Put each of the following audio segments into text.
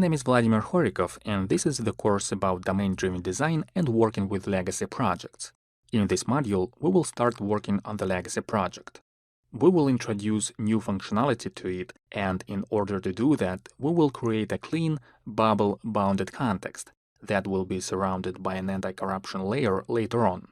name is Vladimir Horikov, and this is the course about domain-driven design and working with legacy projects. In this module, we will start working on the legacy project. We will introduce new functionality to it, and in order to do that, we will create a clean, bubble-bounded context that will be surrounded by an anti-corruption layer later on.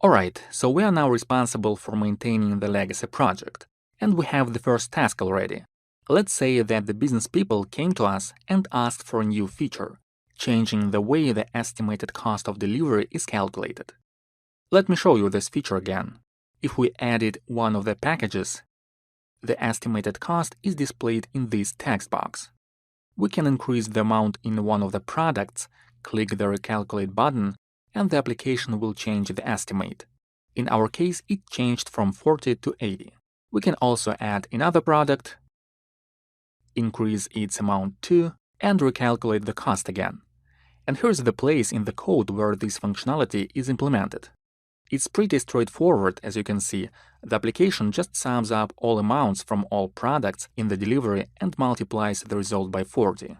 Alright, so we are now responsible for maintaining the legacy project, and we have the first task already. Let's say that the business people came to us and asked for a new feature, changing the way the estimated cost of delivery is calculated. Let me show you this feature again. If we added one of the packages, the estimated cost is displayed in this text box. We can increase the amount in one of the products, click the Recalculate button, and the application will change the estimate. In our case, it changed from 40 to 80. We can also add another product, increase its amount too, and recalculate the cost again. And here's the place in the code where this functionality is implemented. It's pretty straightforward, as you can see. The application just sums up all amounts from all products in the delivery and multiplies the result by 40.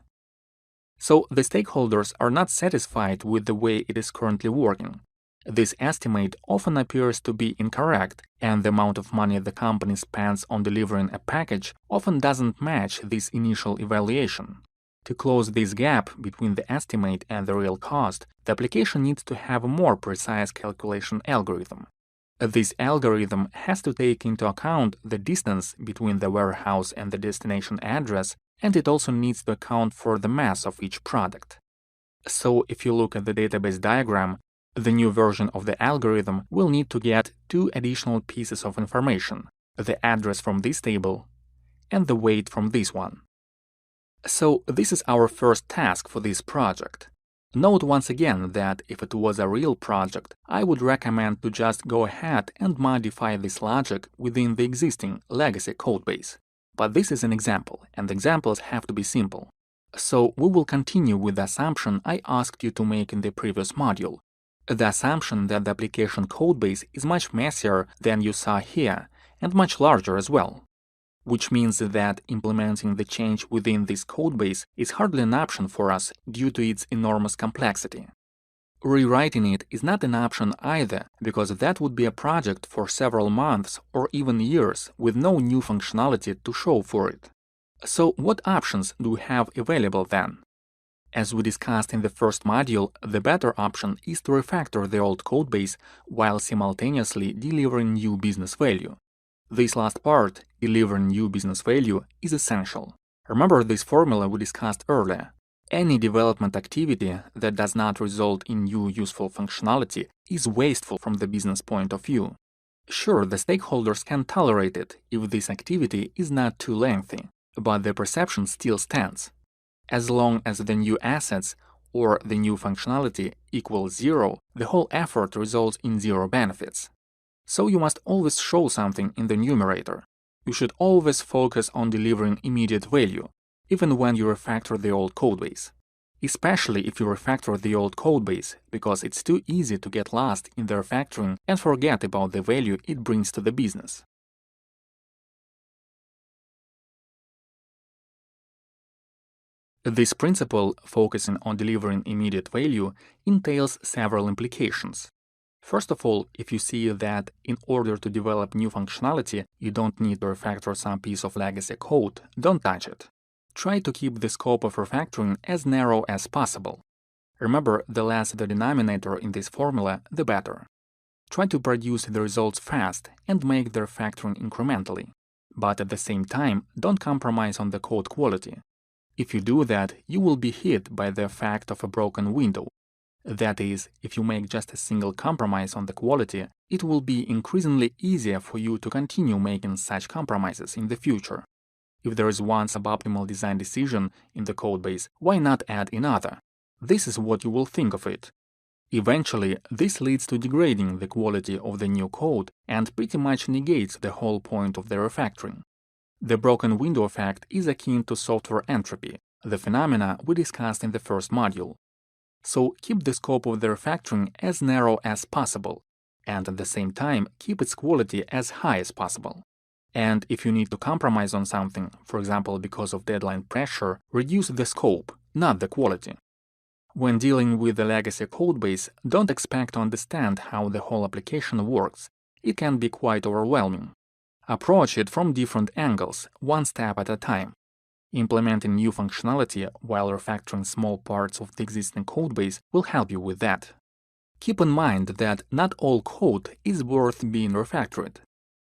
So the stakeholders are not satisfied with the way it is currently working. This estimate often appears to be incorrect, and the amount of money the company spends on delivering a package often doesn't match this initial evaluation. To close this gap between the estimate and the real cost, the application needs to have a more precise calculation algorithm. This algorithm has to take into account the distance between the warehouse and the destination address, and it also needs to account for the mass of each product. So if you look at the database diagram, the new version of the algorithm will need to get two additional pieces of information, the address from this table and the weight from this one. So this is our first task for this project. Note once again that if it was a real project, I would recommend to just go ahead and modify this logic within the existing legacy codebase. But this is an example, and examples have to be simple. So we will continue with the assumption I asked you to make in the previous module. The assumption that the application codebase is much messier than you saw here, and much larger as well. Which means that implementing the change within this codebase is hardly an option for us due to its enormous complexity. Rewriting it is not an option either, because that would be a project for several months or even years with no new functionality to show for it. So what options do we have available then? As we discussed in the first module, the better option is to refactor the old codebase while simultaneously delivering new business value. This last part, delivering new business value, is essential. Remember this formula we discussed earlier. Any development activity that does not result in new useful functionality is wasteful from the business point of view. Sure, the stakeholders can tolerate it if this activity is not too lengthy, but the perception still stands. As long as the new assets or the new functionality equals 0, the whole effort results in 0 benefits. So you must always show something in the numerator. You should always focus on delivering immediate value, even when you refactor the old codebase. Especially if you refactor the old codebase, because it's too easy to get lost in the refactoring and forget about the value it brings to the business. This principle, focusing on delivering immediate value, entails several implications. First of all, if you see that in order to develop new functionality, you don't need to refactor some piece of legacy code, don't touch it. Try to keep the scope of refactoring as narrow as possible. Remember, the less the denominator in this formula, the better. Try to produce the results fast and make the refactoring incrementally. But at the same time, don't compromise on the code quality. If you do that, you will be hit by the effect of a broken window. That is, if you make just a single compromise on the quality, it will be increasingly easier for you to continue making such compromises in the future. If there is one suboptimal design decision in the codebase, why not add another? This is what you will think of it. Eventually, this leads to degrading the quality of the new code and pretty much negates the whole point of the refactoring. The broken window effect is akin to software entropy, the phenomena we discussed in the first module. So keep the scope of the refactoring as narrow as possible, and at the same time keep its quality as high as possible. And if you need to compromise on something, for example because of deadline pressure, reduce the scope, not the quality. When dealing with the legacy codebase, don't expect to understand how the whole application works. It can be quite overwhelming. Approach it from different angles, one step at a time. Implementing new functionality while refactoring small parts of the existing codebase will help you with that. Keep in mind that not all code is worth being refactored.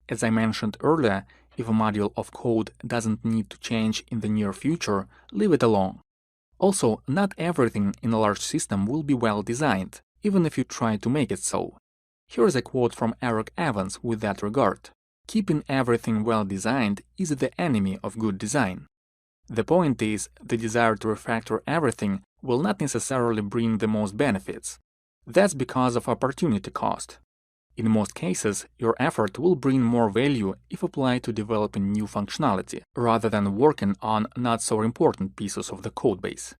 As I mentioned earlier, if a module of code doesn't need to change in the near future, leave it alone. Also, not everything in a large system will be well designed, even if you try to make it so. Here's a quote from Eric Evans with that regard. Keeping everything well designed is the enemy of good design. The point is, the desire to refactor everything will not necessarily bring the most benefits. That's because of opportunity cost. In most cases, your effort will bring more value if applied to developing new functionality, rather than working on not so important pieces of the codebase.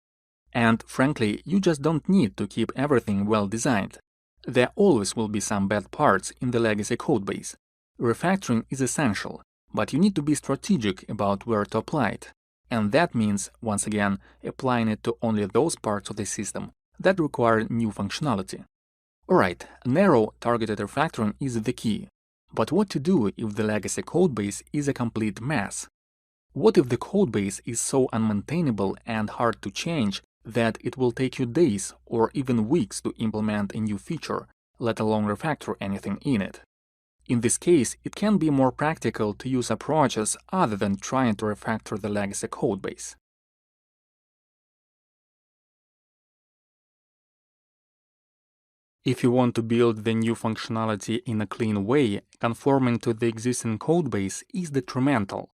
And frankly, you just don't need to keep everything well designed. There always will be some bad parts in the legacy codebase. Refactoring is essential, but you need to be strategic about where to apply it. And that means, once again, applying it to only those parts of the system that require new functionality. Alright, narrow, targeted refactoring is the key. But what to do if the legacy codebase is a complete mess? What if the codebase is so unmaintainable and hard to change that it will take you days or even weeks to implement a new feature, let alone refactor anything in it? In this case, it can be more practical to use approaches other than trying to refactor the legacy codebase. If you want to build the new functionality in a clean way, conforming to the existing codebase is detrimental.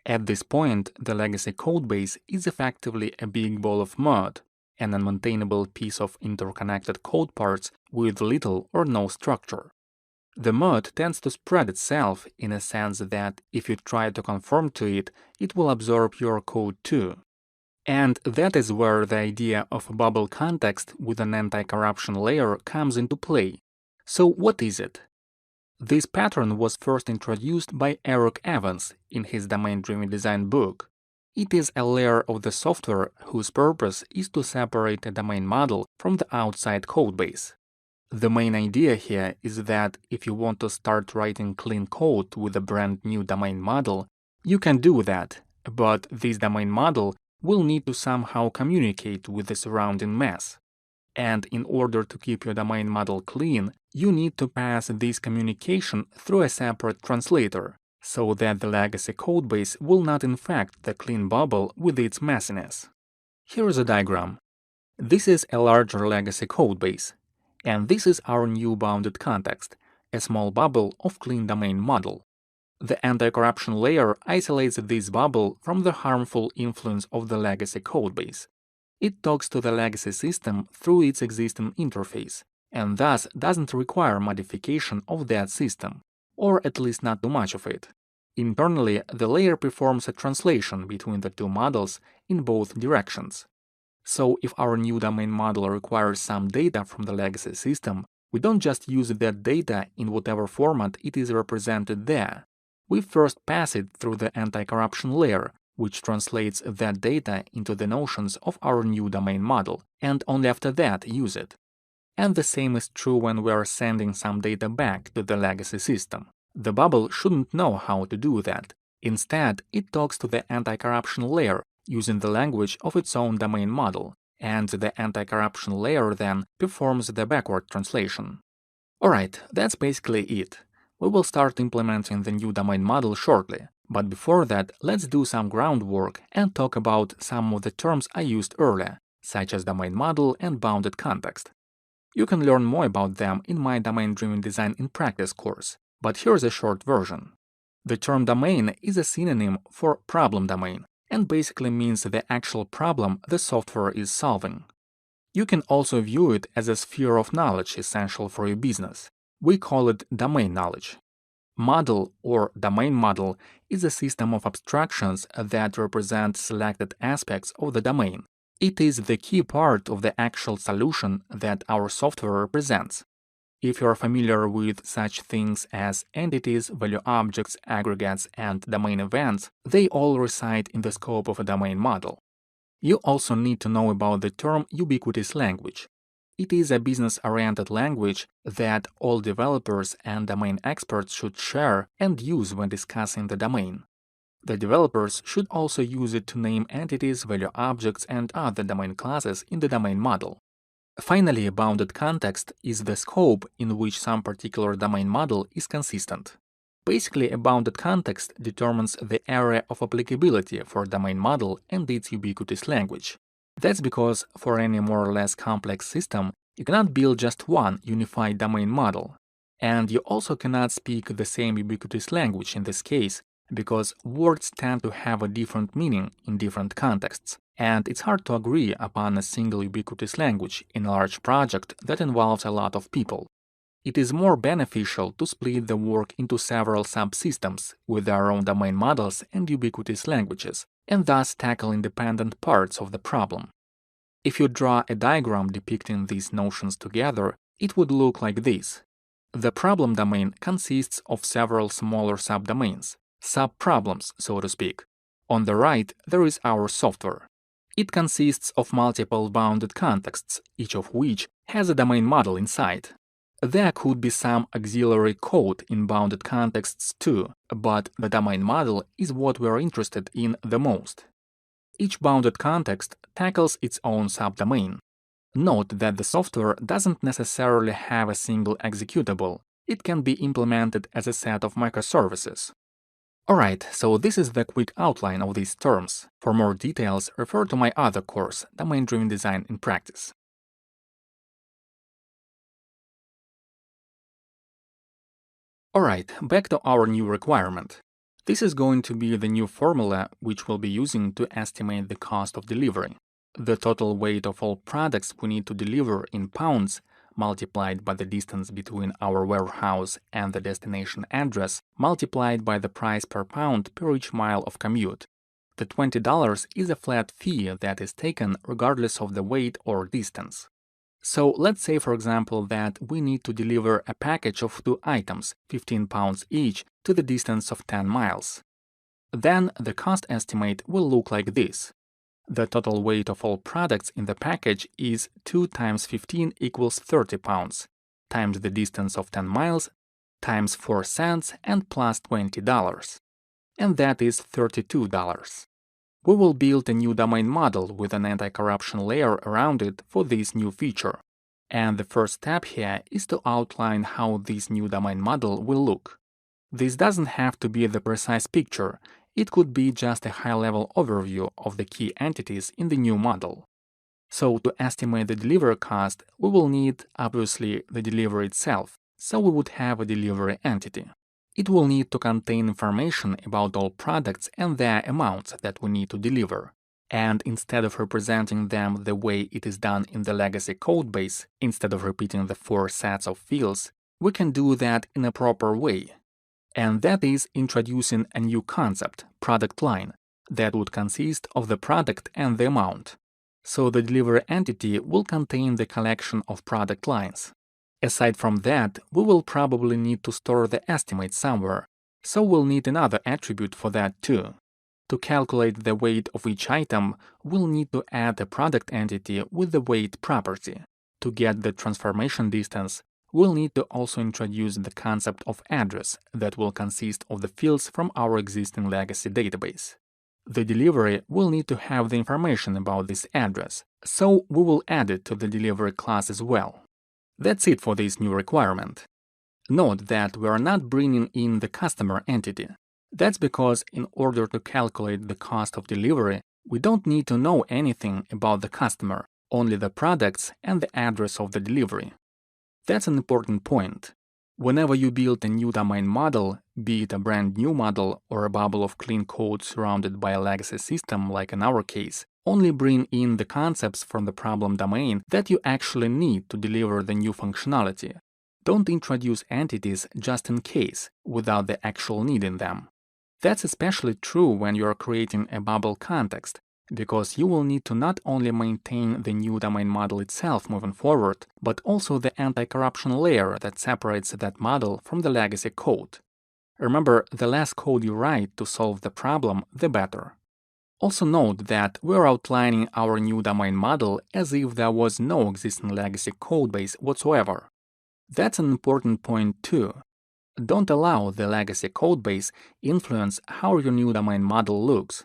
At this point, the legacy codebase is effectively a big ball of mud, an unmaintainable piece of interconnected code parts with little or no structure. The mud tends to spread itself in a sense that if you try to conform to it, it will absorb your code too. And that is where the idea of a bubble context with an anti-corruption layer comes into play. So what is it? This pattern was first introduced by Eric Evans in his domain-driven design book. It is a layer of the software whose purpose is to separate a domain model from the outside codebase. The main idea here is that if you want to start writing clean code with a brand new domain model, you can do that, but this domain model will need to somehow communicate with the surrounding mess. And in order to keep your domain model clean, you need to pass this communication through a separate translator, so that the legacy codebase will not infect the clean bubble with its messiness. Here is a diagram. This is a larger legacy codebase. And this is our new bounded context, a small bubble of clean domain model. The anti-corruption layer isolates this bubble from the harmful influence of the legacy codebase. It talks to the legacy system through its existing interface, and thus doesn't require modification of that system, or at least not too much of it. Internally, the layer performs a translation between the two models in both directions. So if our new domain model requires some data from the legacy system, we don't just use that data in whatever format it is represented there. We first pass it through the anti-corruption layer, which translates that data into the notions of our new domain model, and only after that use it. And the same is true when we are sending some data back to the legacy system. The bubble shouldn't know how to do that. Instead, it talks to the anti-corruption layer, using the language of its own domain model, and the anti-corruption layer then performs the backward translation. Alright, that's basically it. We will start implementing the new domain model shortly, but before that, let's do some groundwork and talk about some of the terms I used earlier, such as domain model and bounded context. You can learn more about them in my Domain-Driven Design in Practice course, but here's a short version. The term domain is a synonym for problem domain, and basically means the actual problem the software is solving. You can also view it as a sphere of knowledge essential for your business. We call it domain knowledge. Model or domain model is a system of abstractions that represent selected aspects of the domain. It is the key part of the actual solution that our software represents. If you're familiar with such things as entities, value objects, aggregates, and domain events, they all reside in the scope of a domain model. You also need to know about the term ubiquitous language. It is a business-oriented language that all developers and domain experts should share and use when discussing the domain. The developers should also use it to name entities, value objects, and other domain classes in the domain model. Finally, a bounded context is the scope in which some particular domain model is consistent. Basically, a bounded context determines the area of applicability for a domain model and its ubiquitous language. That's because for any more or less complex system, you cannot build just one unified domain model. And you also cannot speak the same ubiquitous language in this case, because words tend to have a different meaning in different contexts, and it's hard to agree upon a single ubiquitous language in a large project that involves a lot of people. It is more beneficial to split the work into several subsystems with their own domain models and ubiquitous languages, and thus tackle independent parts of the problem. If you draw a diagram depicting these notions together, it would look like this. The problem domain consists of several smaller subdomains, subproblems, so to speak. On the right, there is our software. It consists of multiple bounded contexts, each of which has a domain model inside. There could be some auxiliary code in bounded contexts too, but the domain model is what we're interested in the most. Each bounded context tackles its own subdomain. Note that the software doesn't necessarily have a single executable. It can be implemented as a set of microservices. Alright, so this is the quick outline of these terms. For more details, refer to my other course, Domain-Driven Design in Practice. Alright, back to our new requirement. This is going to be the new formula which we'll be using to estimate the cost of delivery. The total weight of all products we need to deliver in pounds multiplied by the distance between our warehouse and the destination address, multiplied by the price per pound per each mile of commute. The $20 is a flat fee that is taken regardless of the weight or distance. So let's say, for example, that we need to deliver a package of 2 items, 15 pounds each, to the distance of 10 miles. Then the cost estimate will look like this. The total weight of all products in the package is 2 times 15 equals 30 pounds, times the distance of 10 miles, times 4 cents, and plus $20. And that is $32. We will build a new domain model with an anti-corruption layer around it for this new feature. And the first step here is to outline how this new domain model will look. This doesn't have to be the precise picture. It could be just a high-level overview of the key entities in the new model. So to estimate the delivery cost, we will need, obviously, the delivery itself, so we would have a delivery entity. It will need to contain information about all products and their amounts that we need to deliver. And instead of representing them the way it is done in the legacy codebase, instead of repeating the 4 sets of fields, we can do that in a proper way. And that is introducing a new concept, product line, that would consist of the product and the amount. So the delivery entity will contain the collection of product lines. Aside from that, we will probably need to store the estimate somewhere, so we'll need another attribute for that too. To calculate the weight of each item, we'll need to add a product entity with the weight property. To get the transformation distance, we'll need to also introduce the concept of address that will consist of the fields from our existing legacy database. The delivery will need to have the information about this address, so we will add it to the delivery class as well. That's it for this new requirement. Note that we are not bringing in the customer entity. That's because in order to calculate the cost of delivery, we don't need to know anything about the customer, only the products and the address of the delivery. That's an important point. Whenever you build a new domain model, be it a brand new model or a bubble of clean code surrounded by a legacy system like in our case, only bring in the concepts from the problem domain that you actually need to deliver the new functionality. Don't introduce entities just in case, without the actual need in them. That's especially true when you are creating a bubble context, because you will need to not only maintain the new domain model itself moving forward, but also the anti-corruption layer that separates that model from the legacy code. Remember, the less code you write to solve the problem, the better. Also note that we're outlining our new domain model as if there was no existing legacy codebase whatsoever. That's an important point too. Don't allow the legacy codebase influence how your new domain model looks.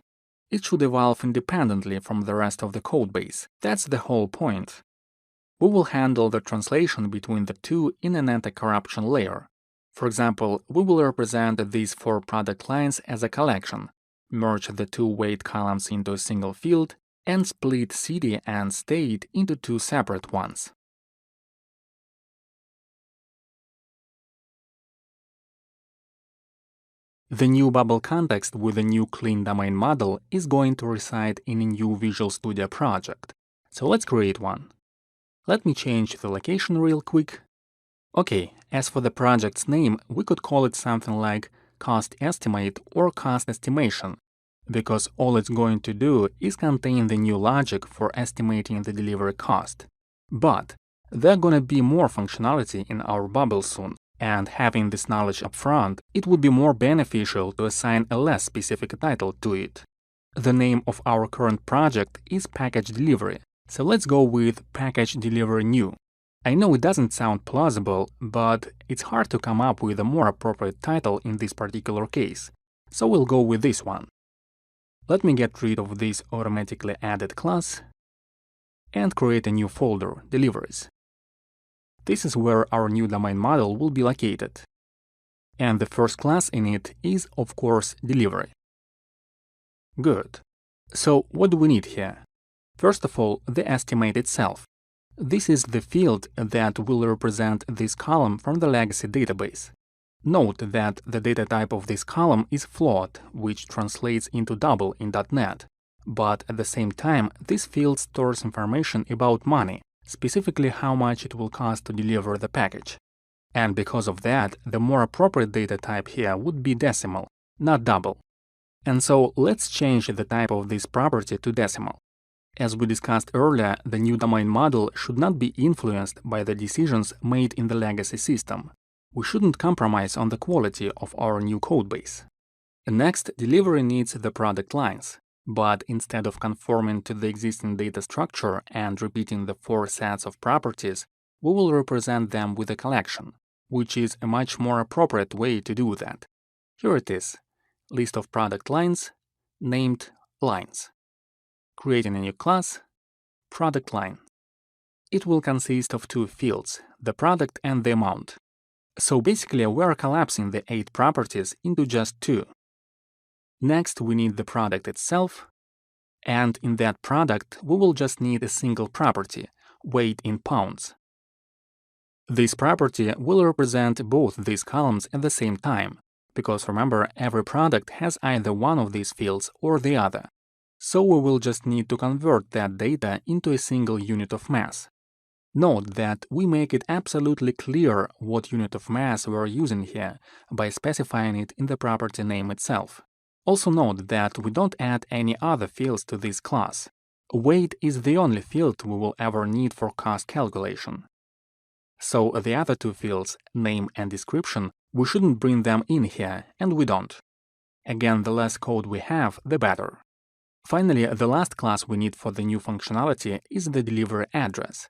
It should evolve independently from the rest of the codebase. That's the whole point. We will handle the translation between the two in an anti-corruption layer. For example, we will represent these 4 product lines as a collection, merge the 2 weight columns into a single field, and split city and state into 2 separate ones. The new bubble context with a new clean domain model is going to reside in a new Visual Studio project. So let's create one. Let me change the location real quick. Okay, as for the project's name, we could call it something like cost estimate or cost estimation, because all it's going to do is contain the new logic for estimating the delivery cost. But there's gonna be more functionality in our bubble soon, and having this knowledge upfront, it would be more beneficial to assign a less specific title to it. The name of our current project is Package Delivery, so let's go with Package Delivery New. I know it doesn't sound plausible, but it's hard to come up with a more appropriate title in this particular case, so we'll go with this one. Let me get rid of this automatically added class and create a new folder, Deliveries. This is where our new domain model will be located. And the first class in it is, of course, Delivery. Good. So what do we need here? First of all, the estimate itself. This is the field that will represent this column from the legacy database. Note that the data type of this column is float, which translates into double in .NET. But at the same time, this field stores information about money, specifically how much it will cost to deliver the package. And because of that, the more appropriate data type here would be decimal, not double. And so let's change the type of this property to decimal. As we discussed earlier, the new domain model should not be influenced by the decisions made in the legacy system. We shouldn't compromise on the quality of our new codebase. Next, delivery needs the product lines. But instead of conforming to the existing data structure and repeating the 4 sets of properties, we will represent them with a collection, which is a much more appropriate way to do that. Here it is, list of product lines, named lines. Creating a new class, product line. It will consist of 2 fields, the product and the amount. So basically, we're collapsing the 8 properties into just 2. Next, we need the product itself, and in that product, we will just need a single property, weight in pounds. This property will represent both these columns at the same time, because remember, every product has either one of these fields or the other. So we will just need to convert that data into a single unit of mass. Note that we make it absolutely clear what unit of mass we're using here by specifying it in the property name itself. Also note that we don't add any other fields to this class. Weight is the only field we will ever need for cost calculation. So the other 2 fields, name and description, we shouldn't bring them in here, and we don't. Again, the less code we have, the better. Finally, the last class we need for the new functionality is the delivery address.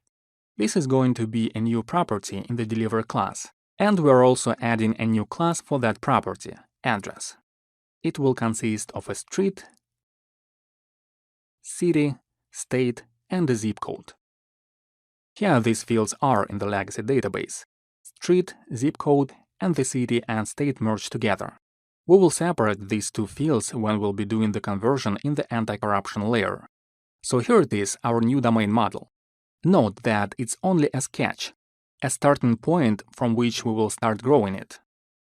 This is going to be a new property in the delivery class, and we're also adding a new class for that property, address. It will consist of a street, city, state, and a zip code. Here these fields are in the legacy database. Street, zip code, and the city and state merge together. We will separate these 2 fields when we'll be doing the conversion in the anti-corruption layer. So here it is, our new domain model. Note that it's only a sketch, a starting point from which we will start growing it.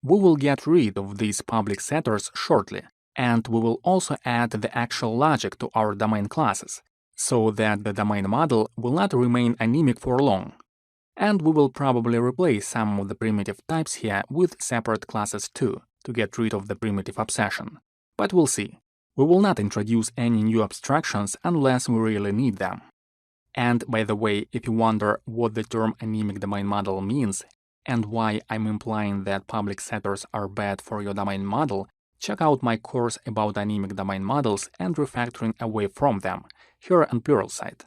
We will get rid of these public setters shortly, and we will also add the actual logic to our domain classes, so that the domain model will not remain anemic for long. And we will probably replace some of the primitive types here with separate classes too, to get rid of the primitive obsession. But we'll see. We will not introduce any new abstractions unless we really need them. And by the way, if you wonder what the term anemic domain model means and why I'm implying that public setters are bad for your domain model, check out my course about anemic domain models and refactoring away from them, here on Pluralsight.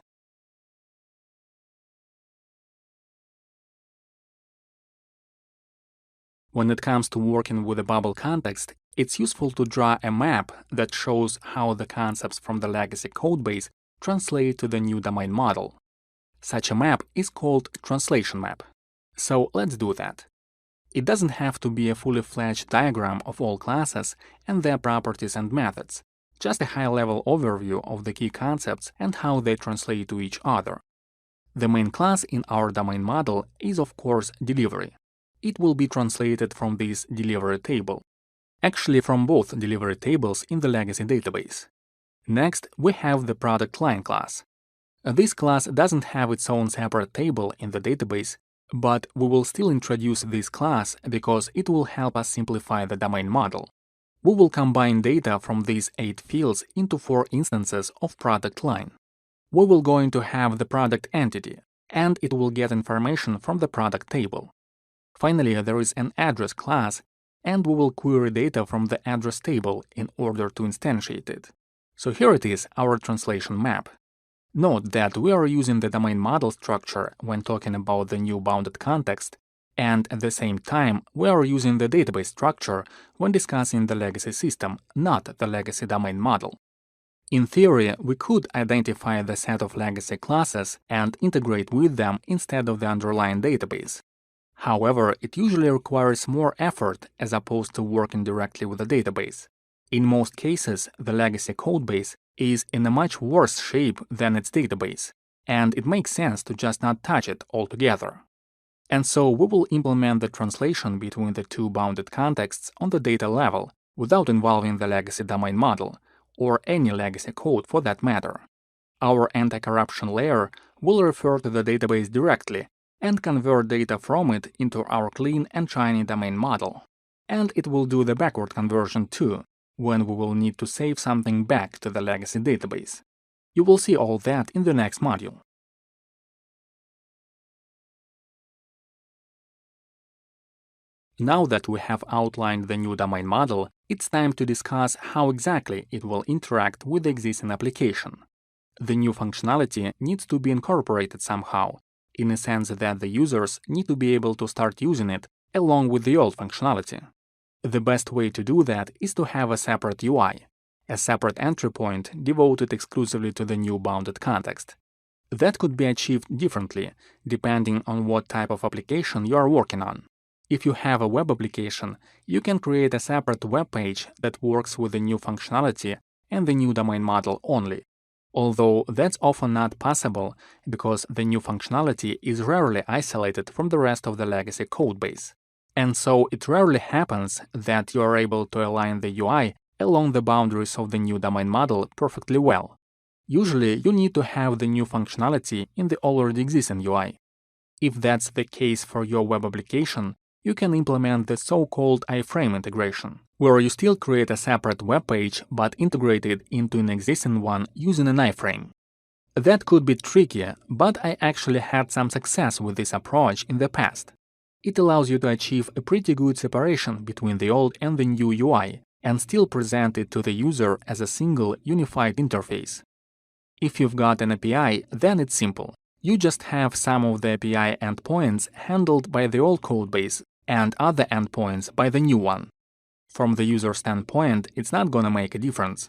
When it comes to working with a bubble context, it's useful to draw a map that shows how the concepts from the legacy codebase translate to the new domain model. Such a map is called translation map. So let's do that. It doesn't have to be a fully fledged diagram of all classes and their properties and methods, just a high-level overview of the key concepts and how they translate to each other. The main class in our domain model is, of course, delivery. It will be translated from this delivery table. Actually, from both delivery tables in the legacy database. Next, we have the product line class. This class doesn't have its own separate table in the database, but we will still introduce this class because it will help us simplify the domain model. We will combine data from these 8 fields into 4 instances of product line. We will going to have the product entity, and it will get information from the product table. Finally, there is an address class, and we will query data from the address table in order to instantiate it. So here it is, our translation map. Note that we are using the domain model structure when talking about the new bounded context, and at the same time, we are using the database structure when discussing the legacy system, not the legacy domain model. In theory, we could identify the set of legacy classes and integrate with them instead of the underlying database. However, it usually requires more effort as opposed to working directly with the database. In most cases, the legacy codebase is in a much worse shape than its database, and it makes sense to just not touch it altogether. And so we will implement the translation between the two bounded contexts on the data level without involving the legacy domain model, or any legacy code for that matter. Our anti-corruption layer will refer to the database directly and convert data from it into our clean and shiny domain model. And it will do the backward conversion too, when we will need to save something back to the legacy database. You will see all that in the next module. Now that we have outlined the new domain model, it's time to discuss how exactly it will interact with the existing application. The new functionality needs to be incorporated somehow, in a sense that the users need to be able to start using it along with the old functionality. The best way to do that is to have a separate UI, a separate entry point devoted exclusively to the new bounded context. That could be achieved differently, depending on what type of application you are working on. If you have a web application, you can create a separate web page that works with the new functionality and the new domain model only. Although that's often not possible because the new functionality is rarely isolated from the rest of the legacy codebase. And so it rarely happens that you are able to align the UI along the boundaries of the new domain model perfectly well. Usually, you need to have the new functionality in the already existing UI. If that's the case for your web application, you can implement the so-called iframe integration, where you still create a separate web page but integrate it into an existing one using an iframe. That could be tricky, but I actually had some success with this approach in the past. It allows you to achieve a pretty good separation between the old and the new UI and still present it to the user as a single unified interface. If you've got an API, then it's simple. You just have some of the API endpoints handled by the old codebase and other endpoints by the new one. From the user standpoint, it's not gonna make a difference.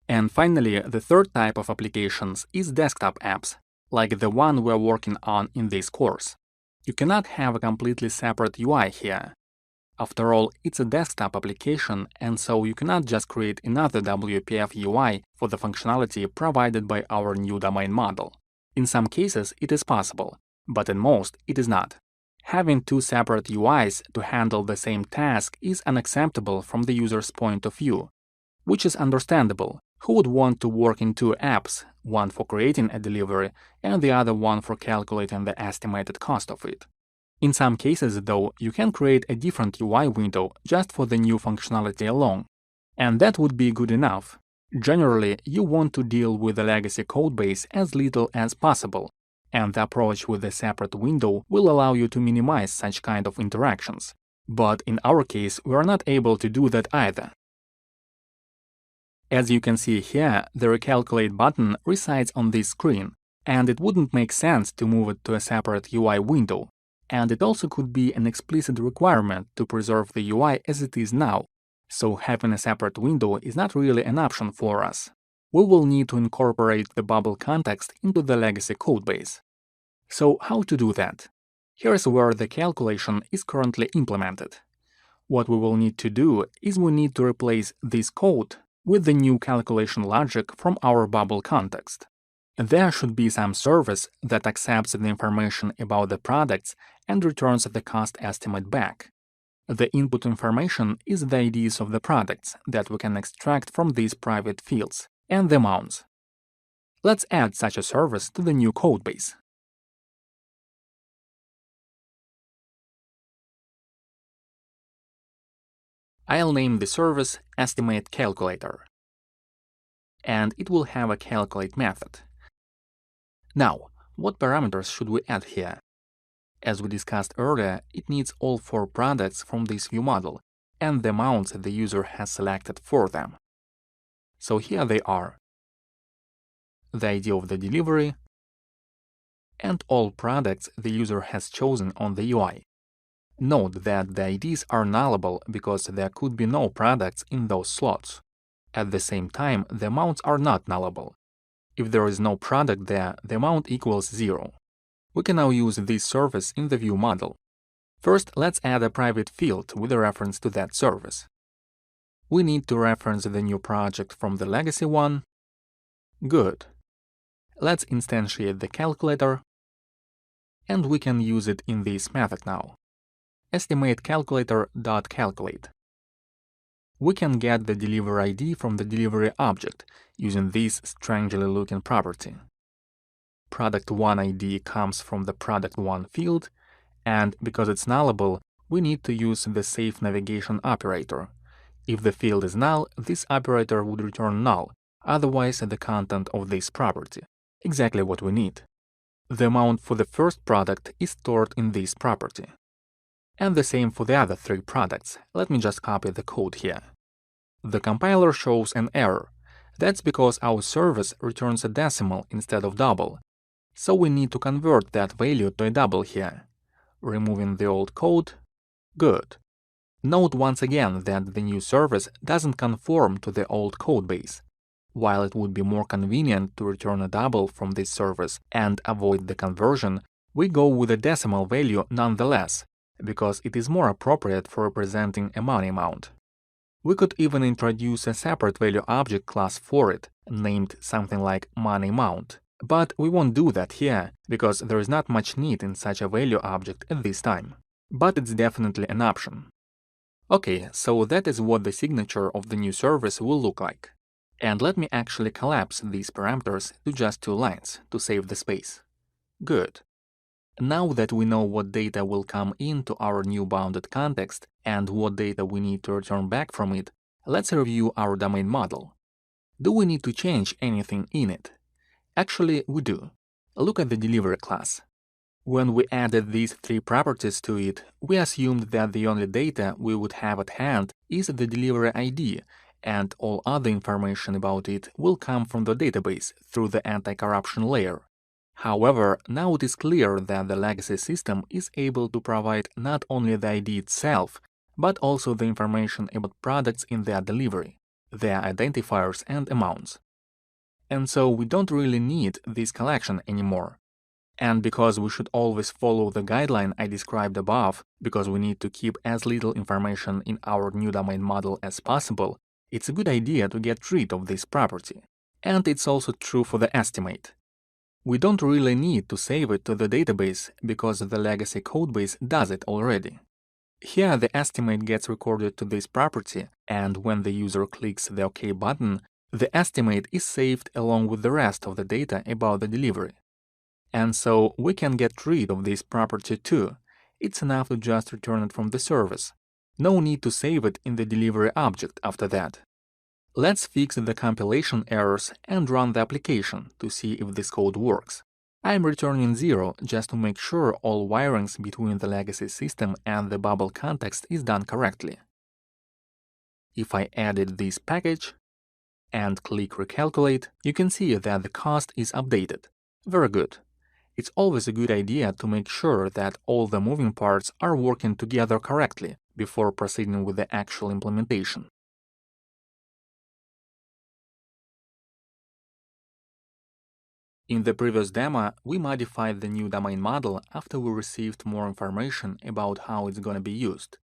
And finally, the third type of applications is desktop apps, like the one we're working on in this course. You cannot have a completely separate UI here. After all, it's a desktop application, and so you cannot just create another WPF UI for the functionality provided by our new domain model. In some cases, it is possible, but in most, it is not. Having two separate UIs to handle the same task is unacceptable from the user's point of view, which is understandable. Who would want to work in two apps, one for creating a delivery and the other one for calculating the estimated cost of it? In some cases, though, you can create a different UI window just for the new functionality alone. And that would be good enough. Generally, you want to deal with the legacy codebase as little as possible, and the approach with a separate window will allow you to minimize such kind of interactions. But in our case, we are not able to do that either. As you can see here, the Recalculate button resides on this screen, and it wouldn't make sense to move it to a separate UI window. And it also could be an explicit requirement to preserve the UI as it is now, so having a separate window is not really an option for us. We will need to incorporate the bubble context into the legacy codebase. So how to do that? Here's where the calculation is currently implemented. What we will need to do is we need to replace this code with the new calculation logic from our bubble context. There should be some service that accepts the information about the products and returns the cost estimate back. The input information is the IDs of the products that we can extract from these private fields and the amounts. Let's add such a service to the new codebase. I'll name the service Estimate Calculator, and it will have a calculate method. Now, what parameters should we add here? As we discussed earlier, it needs all 4 products from this view model and the amounts the user has selected for them. So here they are: the ID of the delivery and all products the user has chosen on the UI. Note that the IDs are nullable because there could be no products in those slots. At the same time, the amounts are not nullable. If there is no product there, the amount equals 0. We can now use this service in the view model. First, let's add a private field with a reference to that service. We need to reference the new project from the legacy one. Good. Let's instantiate the calculator, and we can use it in this method now. Estimate calculator.calculate. We can get the delivery ID from the delivery object using this strangely looking property. Product 1 ID comes from the product 1 field, and because it's nullable, we need to use the safe navigation operator. If the field is null, this operator would return null, otherwise the content of this property. Exactly what we need. The amount for the first product is stored in this property. And the same for the other 3 products. Let me just copy the code here. The compiler shows an error. That's because our service returns a decimal instead of double. So we need to convert that value to a double here. Removing the old code. Good. Note once again that the new service doesn't conform to the old codebase. While it would be more convenient to return a double from this service and avoid the conversion, we go with a decimal value nonetheless, because it is more appropriate for representing a money amount. We could even introduce a separate value object class for it, named something like money amount. But we won't do that here, because there is not much need in such a value object at this time. But it's definitely an option. Okay, so that is what the signature of the new service will look like. And let me actually collapse these parameters to just 2 lines to save the space. Good. Now that we know what data will come into our new bounded context and what data we need to return back from it, let's review our domain model. Do we need to change anything in it? Actually, we do. Look at the delivery class. When we added these 3 properties to it, we assumed that the only data we would have at hand is the delivery ID, and all other information about it will come from the database through the anti-corruption layer. However, now it is clear that the legacy system is able to provide not only the ID itself, but also the information about products in their delivery, their identifiers and amounts. And so we don't really need this collection anymore. And because we should always follow the guideline I described above, because we need to keep as little information in our new domain model as possible, it's a good idea to get rid of this property. And it's also true for the estimate. We don't really need to save it to the database because the legacy codebase does it already. Here the estimate gets recorded to this property, and when the user clicks the OK button, the estimate is saved along with the rest of the data about the delivery. And so we can get rid of this property too. It's enough to just return it from the service. No need to save it in the delivery object after that. Let's fix the compilation errors and run the application to see if this code works. I'm returning 0 just to make sure all wirings between the legacy system and the bubble context is done correctly. If I edit this package and click Recalculate, you can see that the cost is updated. Very good. It's always a good idea to make sure that all the moving parts are working together correctly before proceeding with the actual implementation. In the previous demo, we modified the new domain model after we received more information about how it's going to be used.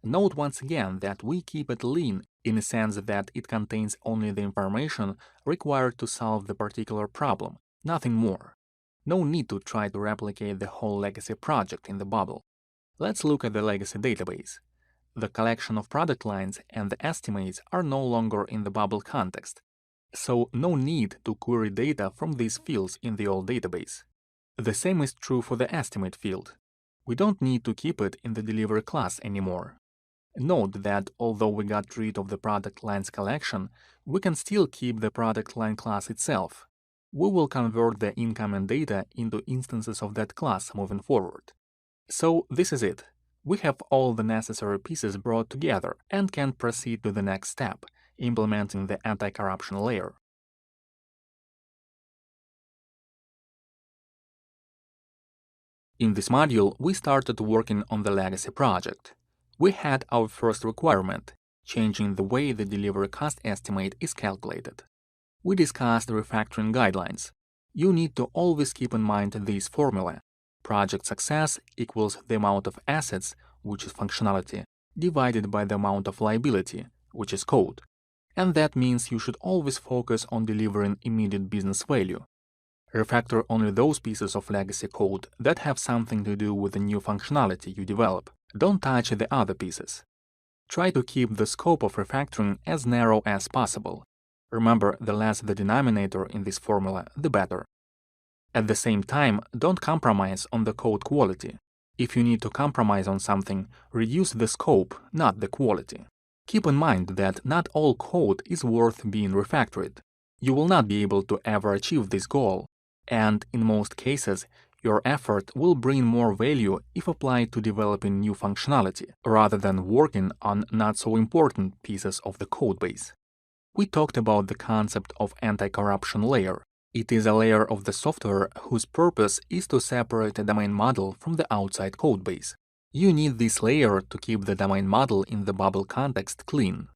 Note once again that we keep it lean in the sense that it contains only the information required to solve the particular problem, nothing more. No need to try to replicate the whole legacy project in the bubble. Let's look at the legacy database. The collection of product lines and the estimates are no longer in the bubble context, so no need to query data from these fields in the old database. The same is true for the estimate field. We don't need to keep it in the delivery class anymore. Note that although we got rid of the product lines collection, we can still keep the product line class itself. We will convert the incoming data into instances of that class moving forward. So this is it. We have all the necessary pieces brought together and can proceed to the next step, implementing the anti-corruption layer. In this module, we started working on the legacy project. We had our first requirement, changing the way the delivery cost estimate is calculated. We discussed refactoring guidelines. You need to always keep in mind this formula. Project success equals the amount of assets, which is functionality, divided by the amount of liability, which is code. And that means you should always focus on delivering immediate business value. Refactor only those pieces of legacy code that have something to do with the new functionality you develop. Don't touch the other pieces. Try to keep the scope of refactoring as narrow as possible. Remember, the less the denominator in this formula, the better. At the same time, don't compromise on the code quality. If you need to compromise on something, reduce the scope, not the quality. Keep in mind that not all code is worth being refactored. You will not be able to ever achieve this goal, and in most cases, your effort will bring more value if applied to developing new functionality, rather than working on not-so-important pieces of the codebase. We talked about the concept of anti-corruption layer. It is a layer of the software whose purpose is to separate a domain model from the outside codebase. You need this layer to keep the domain model in the bubble context clean.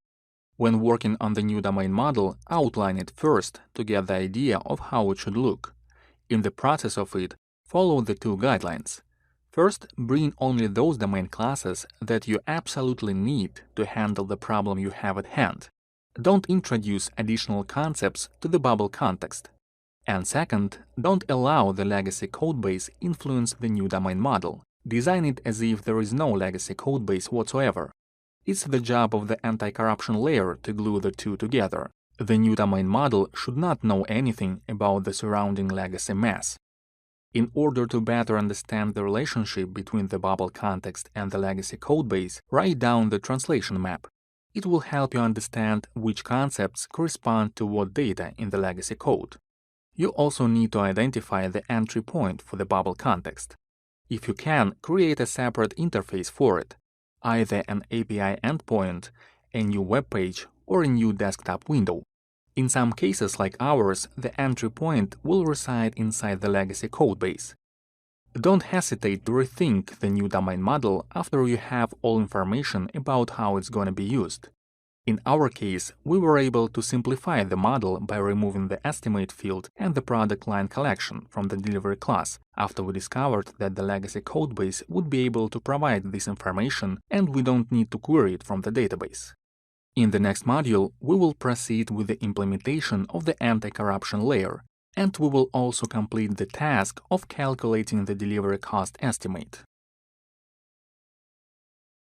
When working on the new domain model, outline it first to get the idea of how it should look. In the process of it, follow the two guidelines. First, bring only those domain classes that you absolutely need to handle the problem you have at hand. Don't introduce additional concepts to the bubble context. And second, don't allow the legacy codebase influence the new domain model. Design it as if there is no legacy codebase whatsoever. It's the job of the anti-corruption layer to glue the two together. The new domain model should not know anything about the surrounding legacy mess. In order to better understand the relationship between the bubble context and the legacy codebase, write down the translation map. It will help you understand which concepts correspond to what data in the legacy code. You also need to identify the entry point for the bubble context. If you can, create a separate interface for it, either an API endpoint, a new web page, or a new desktop window. In some cases like ours, the entry point will reside inside the legacy codebase. Don't hesitate to rethink the new domain model after you have all information about how it's going to be used. In our case, we were able to simplify the model by removing the estimate field and the product line collection from the delivery class after we discovered that the legacy codebase would be able to provide this information and we don't need to query it from the database. In the next module, we will proceed with the implementation of the anti-corruption layer, and we will also complete the task of calculating the delivery cost estimate.